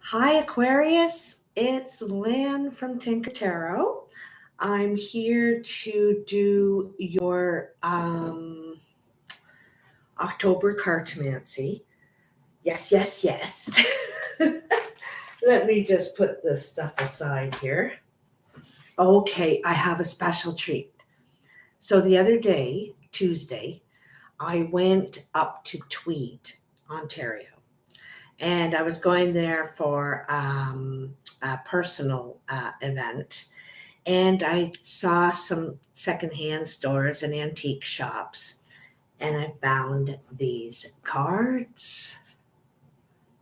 Hi, Aquarius. It's Lynn from Tinker Tarot. I'm here to do your October Cartomancy. Yes, yes, yes. Let me just put this stuff aside here. Okay, I have a special treat. So the other day, Tuesday, I went up to Tweed, Ontario. And I was going there for a personal event, and I saw some secondhand stores and antique shops, and I found these cards.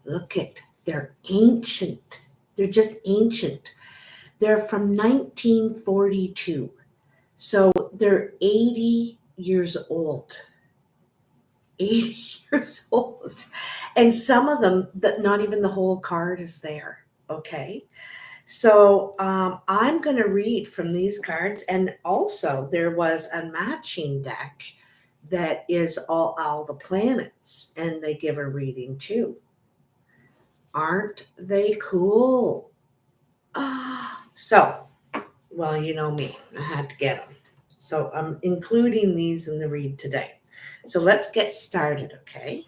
Look at, they're ancient. They're just ancient. They're from 1942. So they're 80 years old. 80 years old. And some of them, that not even the whole card is there. Okay. So I'm going to read from these cards. And also, there was a matching deck that is all the planets, and they give a reading too. Aren't they cool? So, well, you know me, I had to get them. So I'm including these in the read today. So let's get started, okay?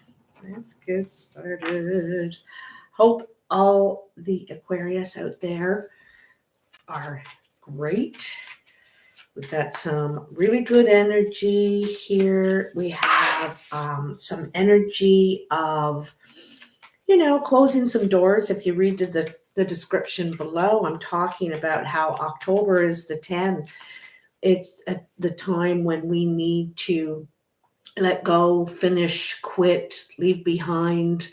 Let's get started. Hope all the Aquarius out there are great. We've got some really good energy here. We have some energy of, closing some doors. If you read the description below, I'm talking about how October is the 10. It's the time when we need to let go, finish, quit, leave behind,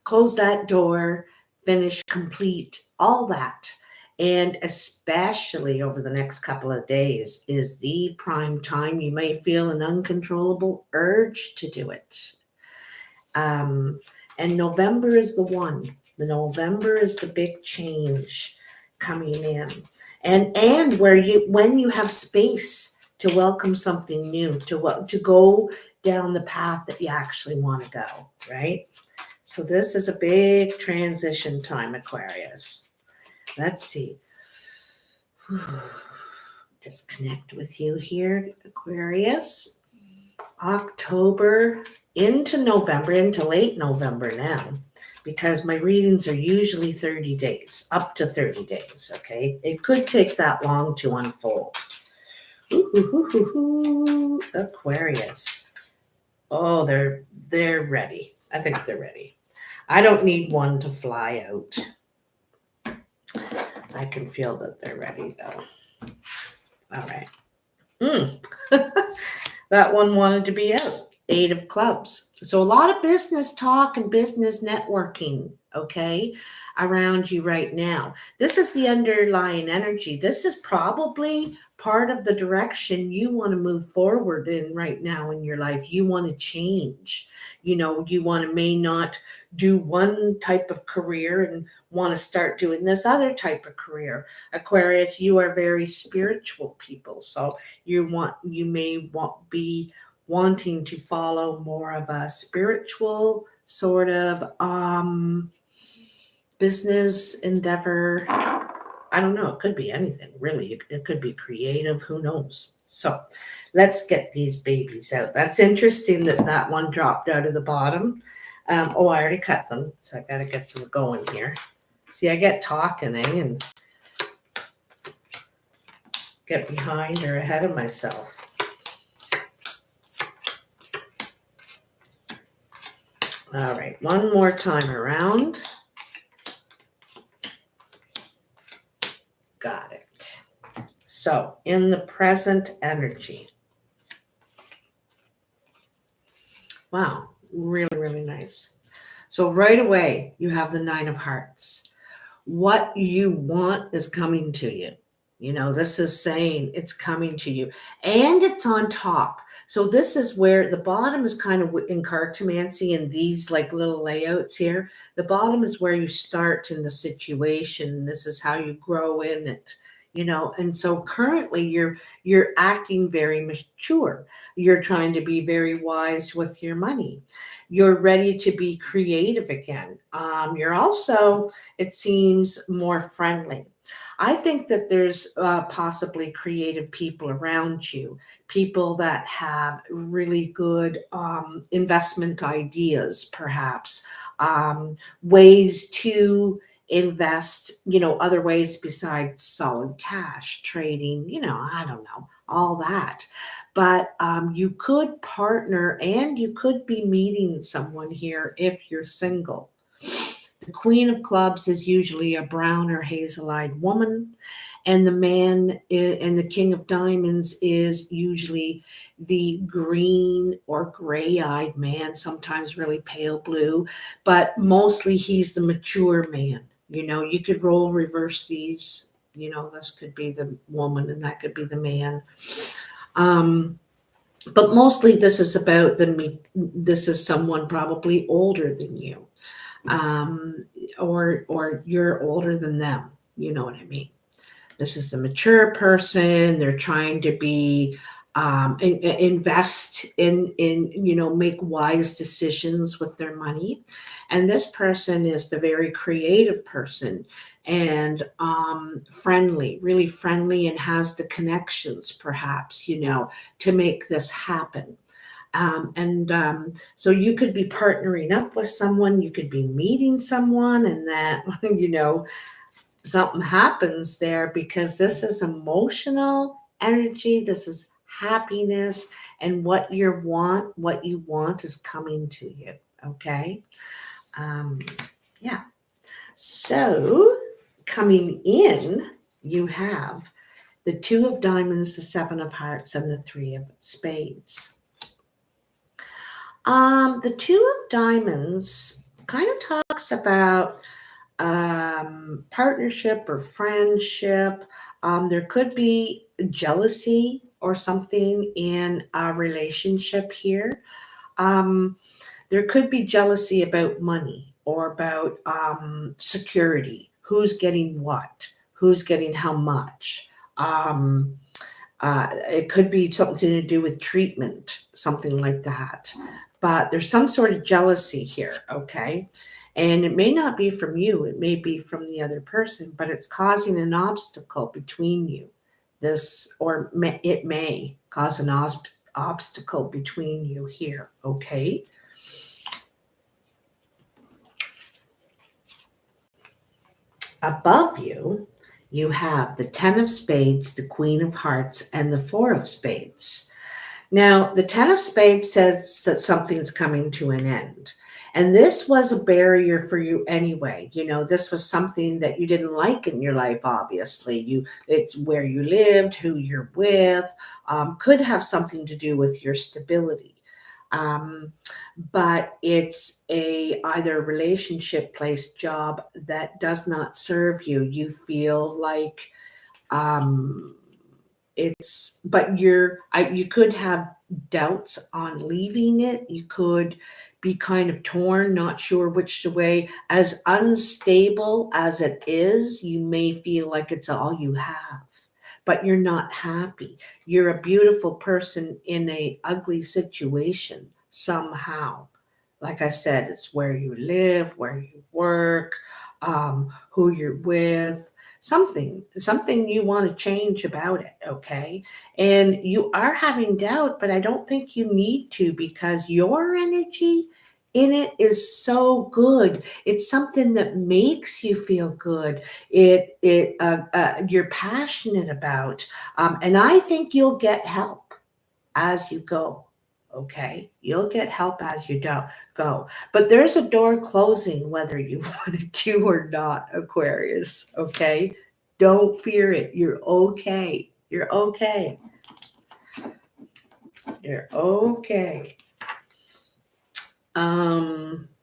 close that door, finish, complete, all that. And especially over the next couple of days is the prime time. You may feel an uncontrollable urge to do it. And November is the one. The November is the big change coming in. And when you have space to welcome something new, to go down the path that you actually want to go, right? So this is a big transition time, Aquarius. Let's see. Just connect with you here, Aquarius. October into November, into late November now, because my readings are usually 30 days, up to 30 days, okay? It could take that long to unfold. Aquarius. Oh, they're ready. I think they're ready. I don't need one to fly out. I can feel that they're ready though. All right. That one wanted to be out. 8 of clubs. So a lot of business talk and business networking, okay, around you right now. This is the underlying energy. This is probably part of the direction you want to move forward in right now in your life. You want to change. You want to may not do one type of career and want to start doing this other type of career. Aquarius, you are very spiritual people. So you may be wanting to follow more of a spiritual sort of business endeavor. I don't know. It could be anything, really. It could be creative. Who knows? So let's get these babies out. That's interesting that one dropped out of the bottom. I already cut them, so I got to get them going here. See, I get talking, and get behind or ahead of myself. All right, one more time around. Got it. So, in the present energy. Wow, really, really nice. So right away, you have the 9 of Hearts. What you want is coming to you. This is saying it's coming to you, and it's on top. So this is where the bottom is kind of in Cartomancy, and these like little layouts here. The bottom is where you start in the situation. This is how you grow in it. And so currently you're acting very mature. You're trying to be very wise with your money. You're ready to be creative again. You're also, it seems, more friendly. I think that there's possibly creative people around you, people that have really good investment ideas, perhaps, ways to invest, other ways besides solid cash, trading, I don't know, all that. But you could partner and you could be meeting someone here if you're single. The Queen of Clubs is usually a brown or hazel-eyed woman, and and the King of Diamonds is usually the green or gray-eyed man, sometimes really pale blue, but mostly he's the mature man. You could role reverse these. This could be the woman and that could be the man. But mostly this is about this is someone probably older than you, or you're older than them. You know what I mean? This is the mature person. They're trying to be invest in make wise decisions with their money. And this person is the very creative person and friendly, really friendly, and has the connections, perhaps, to make this happen. So you could be partnering up with someone, you could be meeting someone, and that, something happens there because this is emotional energy. This is happiness, and what you want is coming to you. Okay. Yeah. So coming in, you have the Two of Diamonds, the Seven of Hearts, and the Three of Spades. The Two of Diamonds kind of talks about partnership or friendship. There could be jealousy or something in a relationship here. There could be jealousy about money or about security. Who's getting what? Who's getting how much? It could be something to do with treatment, something like that. But there's some sort of jealousy here, okay? And it may not be from you, it may be from the other person, but it's causing an obstacle between you. It may cause an obstacle between you here, okay? Above you, you have the Ten of Spades, the Queen of Hearts, and the Four of Spades. Now, the Ten of Spades says that something's coming to an end. And this was a barrier for you anyway. This was something that you didn't like in your life, obviously. It's where you lived, who you're with, could have something to do with your stability. But it's either a relationship, place, job that does not serve you. You feel like you could have doubts on leaving it. You could be kind of torn, not sure which way. As unstable as it is, you may feel like it's all you have, but you're not happy. You're a beautiful person in a ugly situation somehow. Like I said, it's where you live, where you work, who you're with, something you want to change about it, okay? And you are having doubt, but I don't think you need to, because your energy in it is so good. It's something that makes you feel good. You're passionate about, and I think you'll get help as you go. Okay, you'll get help as you go. But there's a door closing whether you wanted to or not, Aquarius. Okay, don't fear it. You're okay. You're okay. You're okay.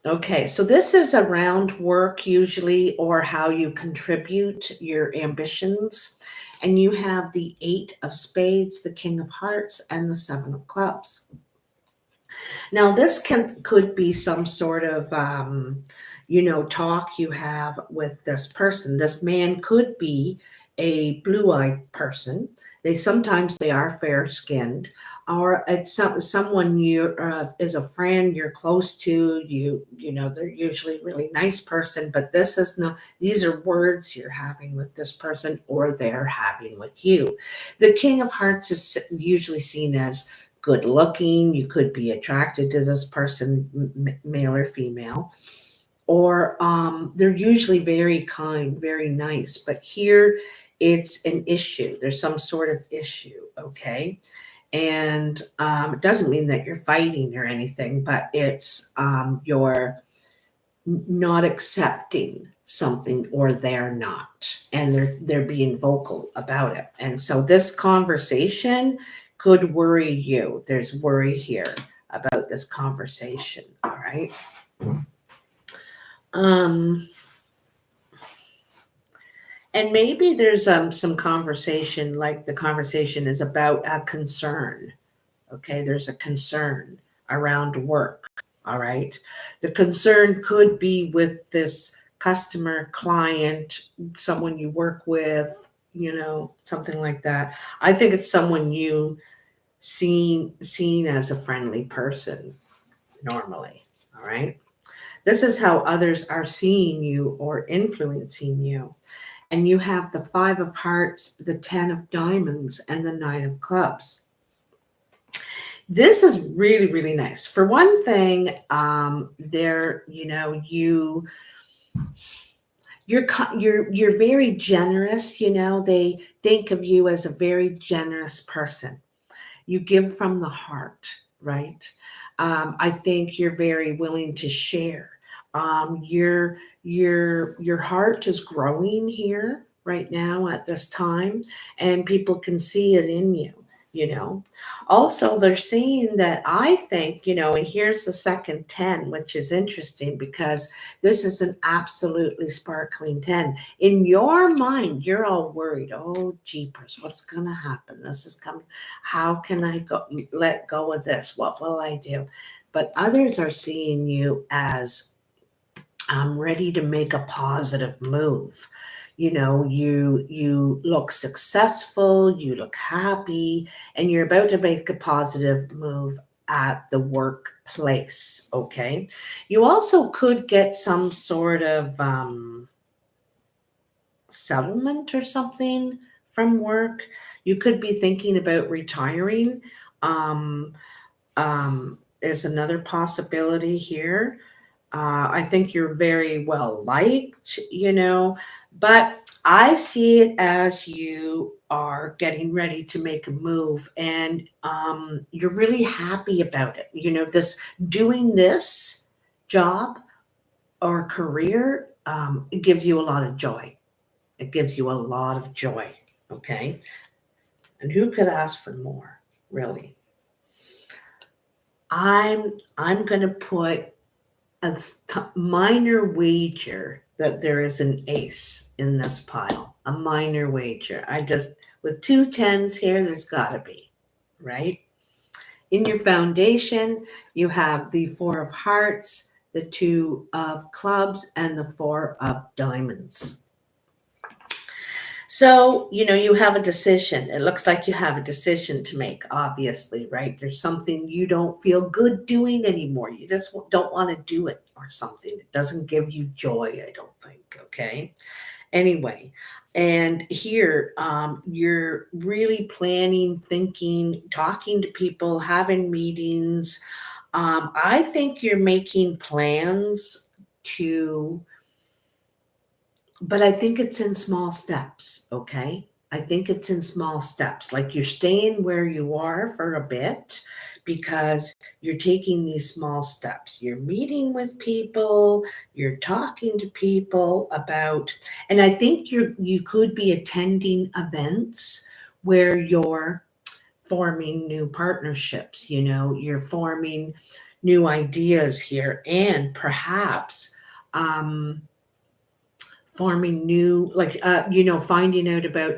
Okay, so this is around work usually, or how you contribute your ambitions. And you have the Eight of Spades, the King of Hearts, and the Seven of Clubs. Now, this could be some sort of, talk you have with this person. This man could be a blue-eyed person. Sometimes they are fair-skinned, or it's someone you is a friend you're close to. You know they're usually a really nice person, but this is not. These are words you're having with this person, or they're having with you. The King of Hearts is usually seen as good looking. You could be attracted to this person, male or female, or they're usually very kind, very nice. But here it's an issue. There's some sort of issue, okay? And it doesn't mean that you're fighting or anything, but it's you're not accepting something, or they're not, and they're being vocal about it. And so this conversation could worry you. There's worry here about this conversation, all right? And maybe there's some conversation, like the conversation is about a concern. Okay, there's a concern around work. All right. The concern could be with this customer, client, someone you work with, something like that. I think it's someone you seen as a friendly person normally. All right. This is how others are seeing you or influencing you. And you have the 5 of Hearts, the 10 of Diamonds, and the 9 of Clubs. This is really, really nice. For one thing, you're very generous. They think of you as a very generous person. You give from the heart, right? I think you're very willing to share. Your heart is growing here right now at this time, and people can see it in you. Also, they're saying that I think, and here's the second 10, which is interesting because this is an absolutely sparkling 10. In your mind, you're all worried. Oh, jeepers, what's going to happen? This is coming. How can I let go of this? What will I do? But others are seeing you as I'm ready to make a positive move. You look successful, you look happy, and you're about to make a positive move at the workplace. Okay. You also could get some sort of settlement or something from work. You could be thinking about retiring. Is another possibility here. I think you're very well liked, but I see it as you are getting ready to make a move, and you're really happy about it. Doing this job or career, it gives you a lot of joy. It gives you a lot of joy. Okay. And who could ask for more, really? I'm going to put a minor wager that there is an ace in this pile. A minor wager. With 2 10s here, there's got to be, right? In your foundation, you have the 4 of Hearts, the 2 of Clubs, and the 4 of Diamonds. So, you have a decision. It looks like you have a decision to make, obviously, right? There's something you don't feel good doing anymore. You just don't want to do it or something. It doesn't give you joy, I don't think, okay? Anyway, and here you're really planning, thinking, talking to people, having meetings. I think you're making plans but I think it's in small steps, okay? I think it's in small steps. Like you're staying where you are for a bit because you're taking these small steps. You're meeting with people, you're talking to people about, and I think you could be attending events where you're forming new partnerships, you're forming new ideas here, and perhaps forming new, finding out about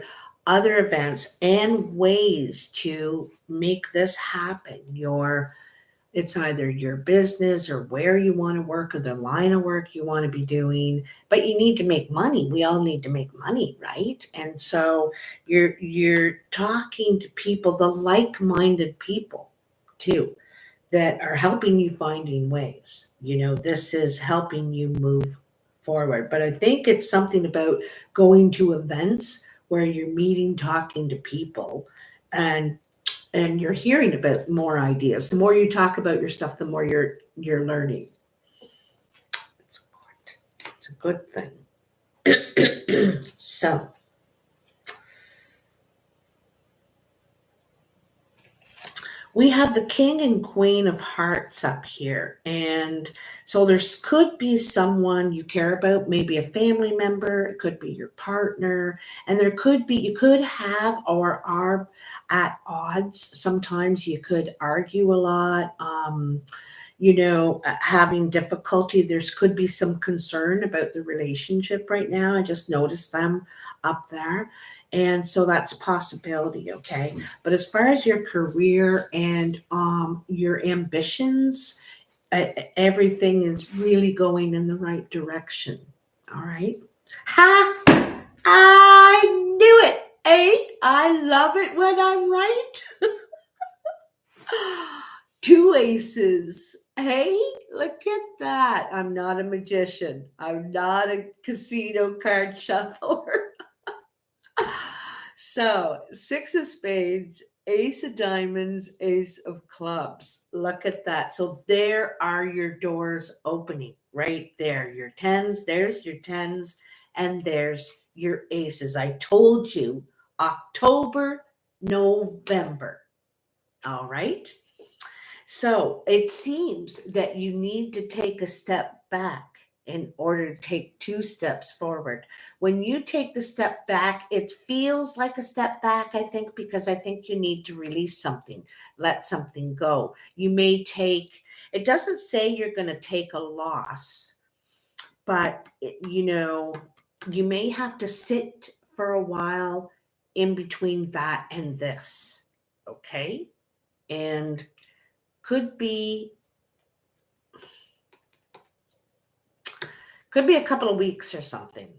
other events and ways to make this happen. You're It's either your business or where you want to work or the line of work you want to be doing, but you need to make money. We all need to make money, right? And so you're talking to people, the like-minded people too, that are helping you finding ways. This is helping you move forward. But I think it's something about going to events where you're meeting, talking to people, and you're hearing about more ideas. The more you talk about your stuff, the more you're learning. It's a good thing. So we have the King and Queen of Hearts up here. And so there could be someone you care about, maybe a family member, it could be your partner, and you could have or are at odds. Sometimes you could argue a lot. Having difficulty. Could be some concern about the relationship right now. I just noticed them up there. And so that's a possibility, okay? But as far as your career and your ambitions, everything is really going in the right direction, all right? Ha! I knew it, eh? I love it when I'm right. 2 aces. Hey, look at that. I'm not a magician. I'm not a casino card shuffler. So 6 of spades, ace of diamonds, ace of clubs. Look at that. So there are your doors opening right there. Your tens, there's your tens, and there's your aces. I told you October, November. All right. So it seems that you need to take a step back in order to take 2 steps forward. When you take the step back, it feels like a step back, I think, because I think you need to release something, let something go. It doesn't say you're going to take a loss, but you may have to sit for a while in between that and this, okay? And could be a couple of weeks or something,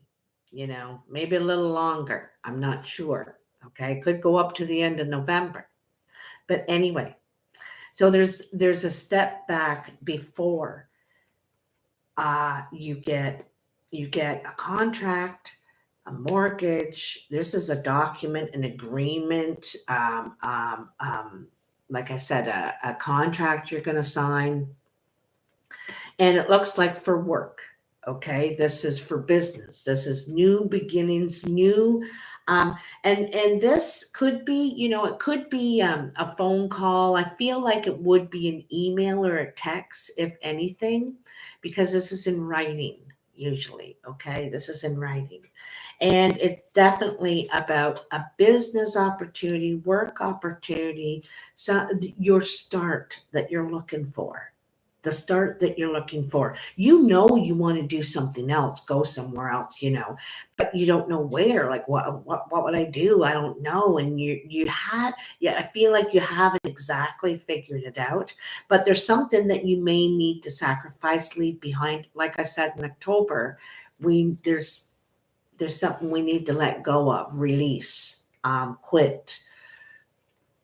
maybe a little longer. I'm not sure. Okay. Could go up to the end of November. But anyway, so there's a step back before you get a contract, a mortgage. This is a document, an agreement, like I said, a contract you're going to sign. And it looks like for work. Okay, this is for business. This is new beginnings, new, and this could be, it could be a phone call. I feel like it would be an email or a text, if anything, because this is in writing usually. Okay, this is in writing, and it's definitely about a business opportunity, work opportunity, so your start that you're looking for. The start that you're looking for. You want to do something else, go somewhere else, but you don't know where. Like what would I do? I don't know. And I feel like you haven't exactly figured it out, but there's something that you may need to sacrifice, leave behind. Like I said in October, there's something we need to let go of, release, quit,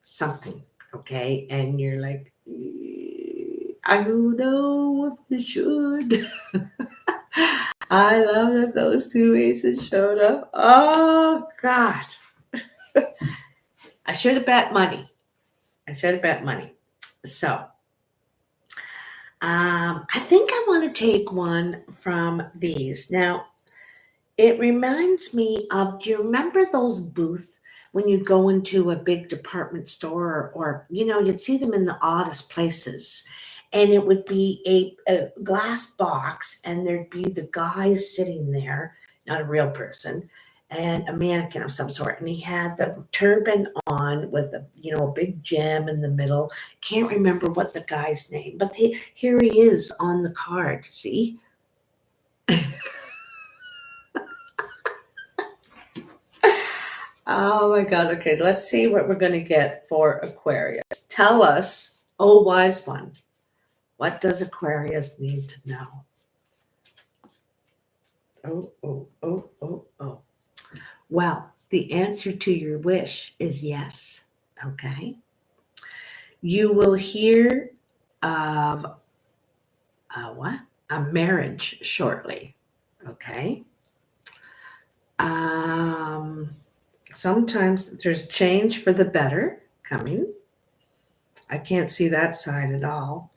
something. Okay. And you're like, I don't know if they should. I love that those 2 aces showed up. Oh, God. I should have bet money. So, I think I want to take one from these. Now, it reminds me of, do you remember those booths when you go into a big department store or you'd see them in the oddest places? And it would be a glass box, and there'd be the guy sitting there, not a real person, and a mannequin of some sort. And he had the turban on with a big gem in the middle. Can't remember what the guy's name, but here he is on the card. See? Oh my God. Okay, let's see what we're going to get for Aquarius. Tell us, oh wise one, What does Aquarius need to know? Oh. Well, the answer to your wish is yes. Okay. You will hear of a marriage shortly. Okay. Sometimes there's change for the better coming. I can't see that side at all.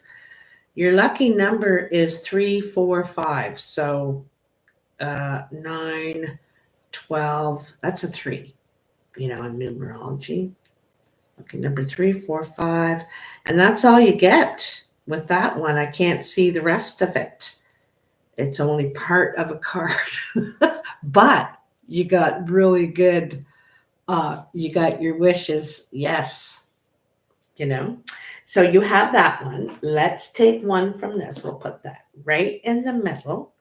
Your lucky number is 3, 4, 5. So 9, 12, that's a 3, in numerology. Okay, number 3, 4, 5. And that's all you get with that one. I can't see the rest of it. It's only part of a card. But you got really good, you got your wishes, yes. So you have that one. Let's take one from this. We'll put that right in the middle.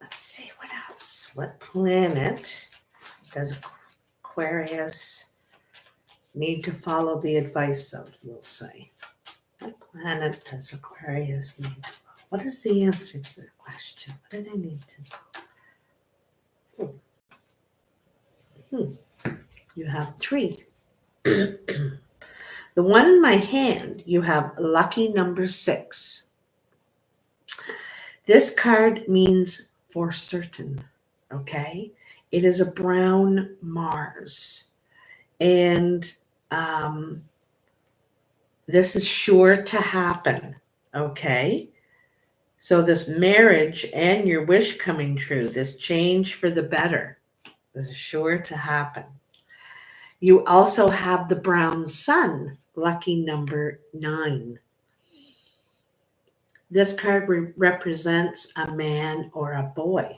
Let's see what else. What planet does Aquarius need to follow the advice of, we'll say? What planet does Aquarius need to follow? What is the answer to the question? What do they need to know? You have 3. The one in my hand, you have lucky number 6. This card means for certain, okay? It is a brown Mars. And this is sure to happen, okay? So this marriage and your wish coming true, this change for the better, this is sure to happen. You also have the brown sun, lucky number 9. This card represents a man or a boy.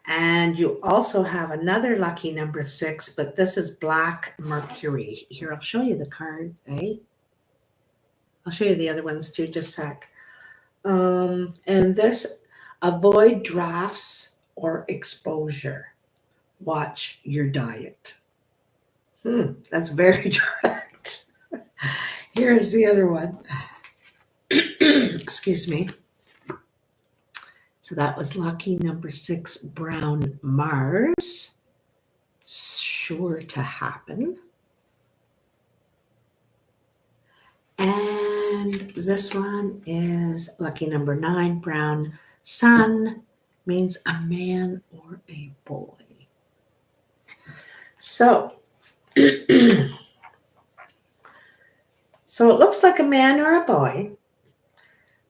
And you also have another lucky number 6, but this is black Mercury. Here, I'll show you the card, eh? I'll show you the other ones too, just a sec. And this, avoid drafts or exposure. Watch your diet. That's very direct. Here's the other one. Excuse me. So that was lucky number 6, brown Mars. Sure to happen. And this one is lucky number 9, brown sun. Means a man or a boy. So, so it looks like a man or a boy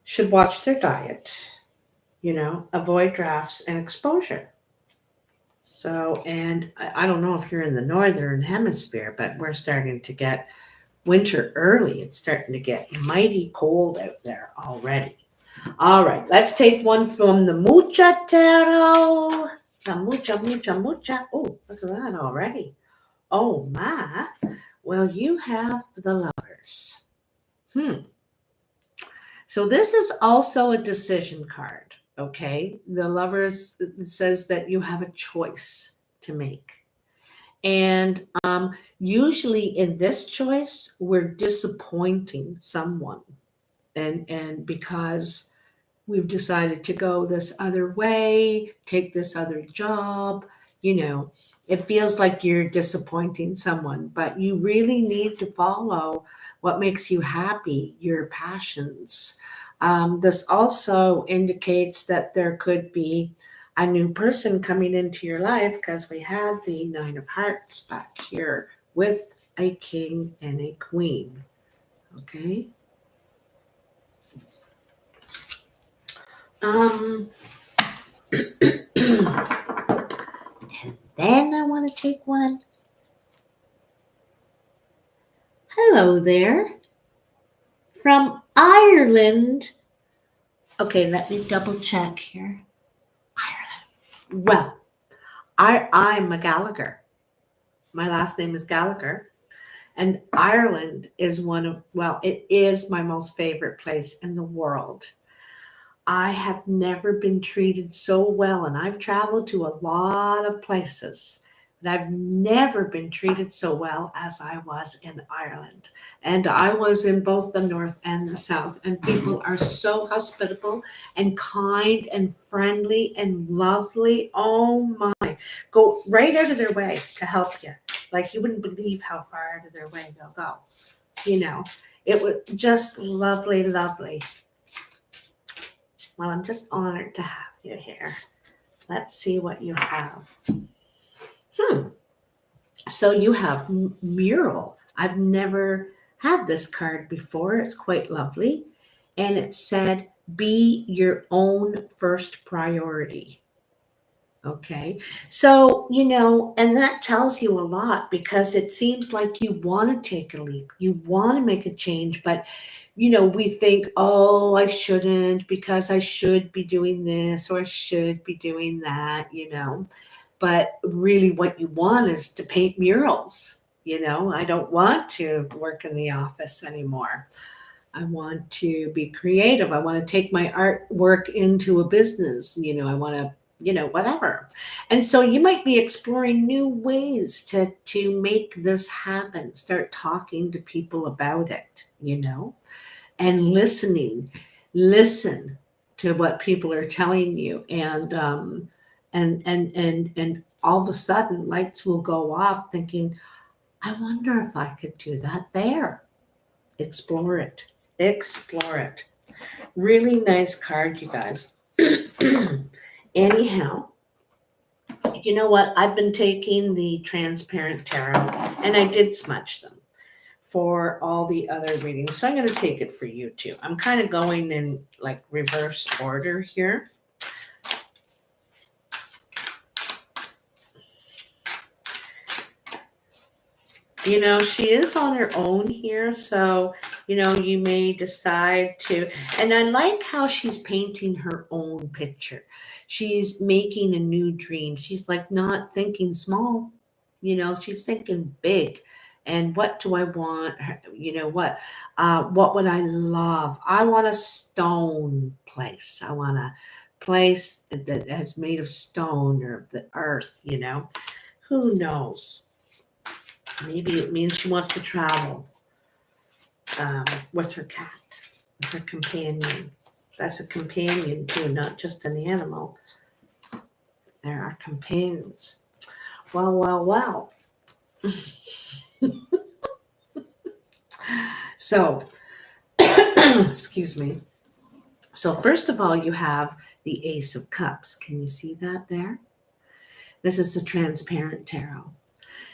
should watch their diet, avoid drafts and exposure. So, and I don't know if you're in the northern hemisphere, but we're starting to get winter early. It's starting to get mighty cold out there already. All right, let's take one from the Mucha Tarot. The Mucha. Oh, look at that already. Oh, my. Well, you have the Lovers. So this is also a decision card, okay? The Lovers says that you have a choice to make. And usually in this choice, we're disappointing someone. And because we've decided to go this other way, take this other job, it feels like you're disappointing someone, but you really need to follow what makes you happy, your passions. This also indicates that there could be a new person coming into your life because we have the 9 of Hearts back here with a king and a queen. Okay. And then I want to take one. Hello there. From Ireland. Okay, let me double check here. Ireland. Well, I'm a Gallagher. My last name is Gallagher. And Ireland is it is my most favorite place in the world. I have never been treated so well, and I've traveled to a lot of places but I've never been treated so well as I was in Ireland. And I was in both the north and the south, and people are so hospitable and kind and friendly and lovely. Oh my, go right out of their way to help you. Like you wouldn't believe how far out of their way they'll go. You know, it was just lovely, lovely. Well, I'm just honored to have you here. Let's see what you have. So you have mural. I've never had this card before. It's quite lovely. And it said, be your own first priority. Okay. So, you know, and that tells you a lot because it seems like you want to take a leap. You want to make a change, but you know, we think, oh, I shouldn't because I should be doing this or I should be doing that, you know. But really, what you want is to paint murals. You know, I don't want to work in the office anymore. I want to be creative. I want to take my artwork into a business. You know, I want to, you know, whatever. And so you might be exploring new ways to make this happen. Start talking to people about it, you know, and listening. Listen to what people are telling you, and all of a sudden lights will go off thinking, I wonder if I could do that there. Explore it. Explore it. Really nice card, you guys. Anyhow, you know what? I've been taking the transparent tarot and I did smudge them for all the other readings. So I'm going to take it for you too. I'm kind of going in like reverse order here. You know, she is on her own here. So, you know, you may decide to, and I like how she's painting her own picture. She's making a new dream. She's like not thinking small, you know, she's thinking big. And what do I want? You know, what would I love? I want a stone place. I want a place that is made of stone or the earth, you know, who knows? Maybe it means she wants to travel with her cat, with her companion. That's a companion too, not just an animal. There are companions. Well, well, well. So, excuse me. So first of all, you have the Ace of Cups. Can you see that there? This is the transparent tarot.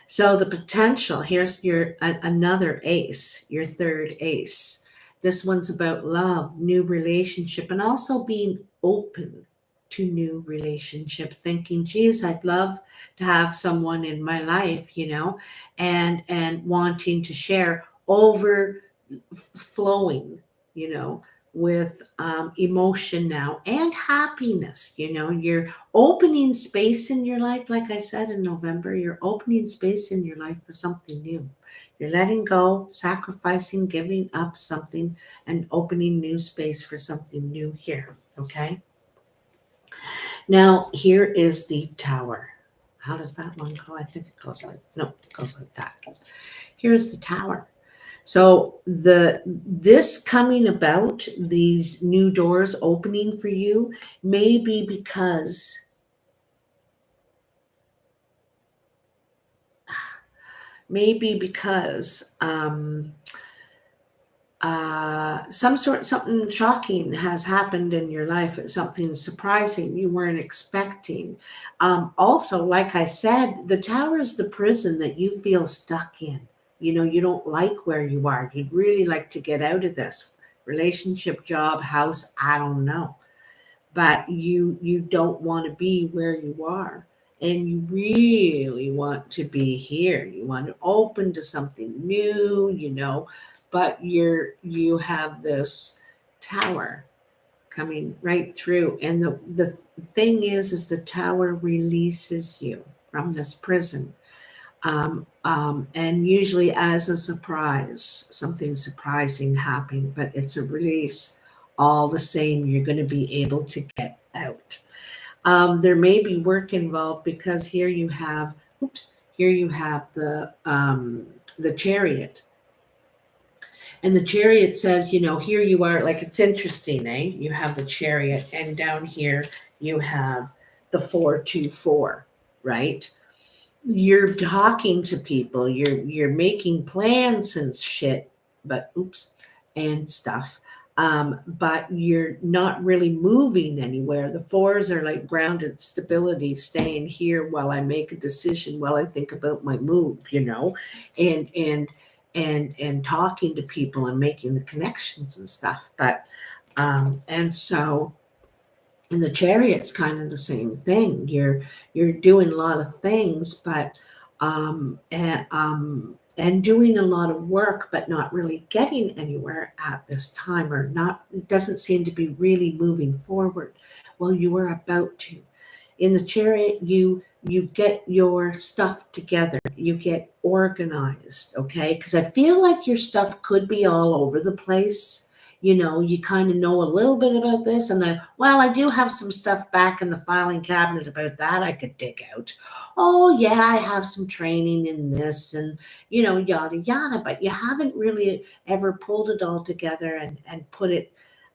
So the potential, here's your another ace, your third ace. This one's about love, new relationship, and also being open to new relationship, thinking, geez, I'd love to have someone in my life, you know, and wanting to share, overflowing, you know, with emotion now and happiness. You know, you're opening space in your life. Like I said in November, you're opening space in your life for something new. You're letting go, sacrificing, giving up something, and opening new space for something new here. Okay. Now, here is the Tower. How does that one go? I think it goes like, no, it goes like that. Here's the Tower. So this coming about, these new doors opening for you, may be because something shocking has happened in your life. It's something surprising you weren't expecting. Also, like I said, the Tower is the prison that you feel stuck in. You know, you don't like where you are. You'd really like to get out of this relationship, job, house, I don't know. But you don't want to be where you are. And you really want to be here. You want to open to something new, you know, but you have this Tower coming right through. And the thing is the Tower releases you from this prison. And usually as a surprise, something surprising happened, but it's a release. All the same, you're going to be able to get out. There may be work involved because here you have, oops, here you have the Chariot. And the Chariot says, here you are, like it's interesting, eh? You have the Chariot, and down here you have the 424, right? You're talking to people, you're making plans and shit, but and stuff. But you're not really moving anywhere. The fours are like grounded stability, staying here while I make a decision, while I think about my move, and talking to people and making the connections and stuff. But and so and the Chariot's kind of the same thing. You're doing a lot of things, but and doing a lot of work, but not really getting anywhere at this time, or not, it doesn't seem to be really moving forward. Well, you are about to. In the Chariot, you get your stuff together, you get organized, okay? Because I feel like your stuff could be all over the place. You kind of know a little bit about this, and then, well, I do have some stuff back in the filing cabinet about that I could dig out. Oh, yeah, I have some training in this, and, yada, yada, but you haven't really ever pulled it all together and put it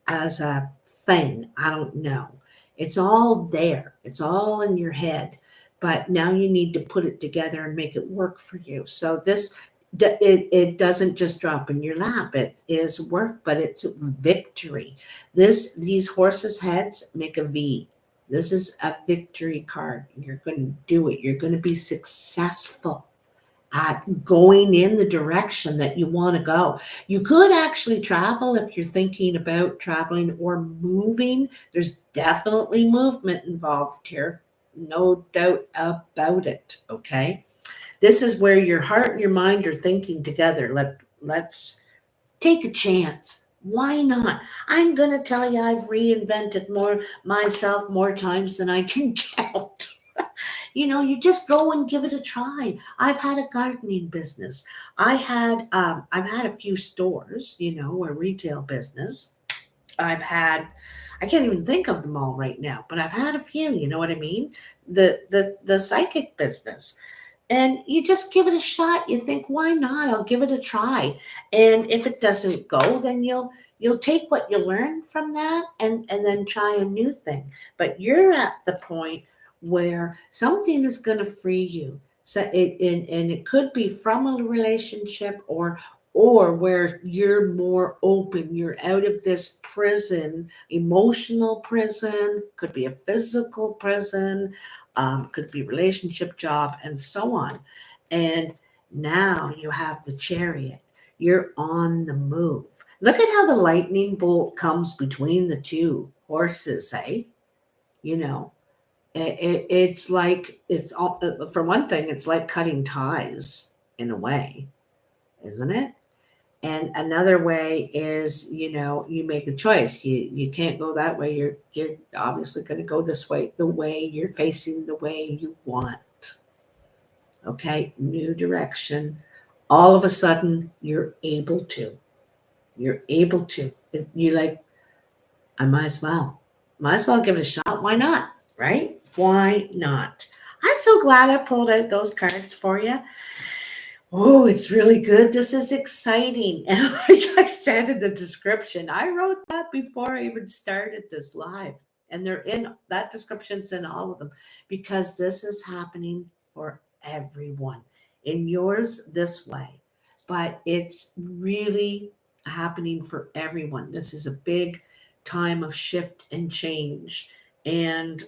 as a thing. I don't know. It's all there. It's all in your head, but now you need to put it together and make it work for you. So it doesn't just drop in your lap. It is work, but it's victory. These horses' heads make a V. This is a victory card. You're going to do it. You're going to be successful at going in the direction that you want to go. You could actually travel if you're thinking about traveling or moving. There's definitely movement involved here. No doubt about it. Okay. This is where your heart and your mind are thinking together. Let's take a chance. Why not? I'm going to tell you, I've reinvented myself more times than I can count. You just go and give it a try. I've had a gardening business. I've had a few stores, a retail business. I can't even think of them all right now, but I've had a few, you know what I mean? The psychic business. And you just give it a shot. You think, why not? I'll give it a try. And if it doesn't go, then you'll take what you learn from that and then try a new thing. But you're at the point where something is going to free you. So it could be from a relationship or where you're more open. You're out of this prison, emotional prison, could be a physical prison, could be relationship, job, and so on. And now you have the Chariot. You're on the move. Look at how the lightning bolt comes between the two horses, eh? It's like, it's all, for one thing, it's like cutting ties in a way, isn't it? And another way is, you make a choice. You can't go that way. You're obviously going to go this way, the way you're facing, the way you want. Okay, new direction. All of a sudden, you're able to. You're able to. You like, I might as well give it a shot. Why not? Right? Why not? I'm so glad I pulled out those cards for you. Oh, it's really good. This is exciting. And like I said in the description, I wrote that before I even started this live. And that description's in all of them, because this is happening for everyone. In yours, this way. But it's really happening for everyone. This is a big time of shift and change. And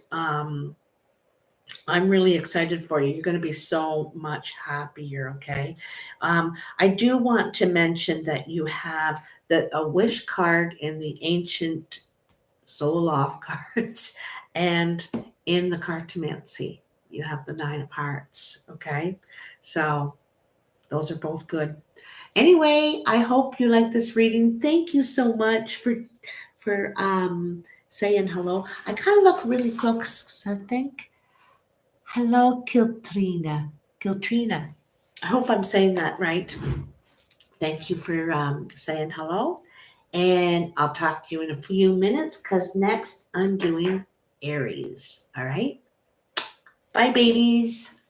I'm really excited for you. You're going to be so much happier, okay? I do want to mention that you have a wish card in the ancient soul off cards, and in the Cartomancy, you have the 9 of Hearts, okay? So those are both good. Anyway, I hope you like this reading. Thank you so much for saying hello. I kind of look really close, I think. Hello, Kiltrina. I hope I'm saying that right. Thank you for saying hello. And I'll talk to you in a few minutes, because next I'm doing Aries. All right. Bye, babies.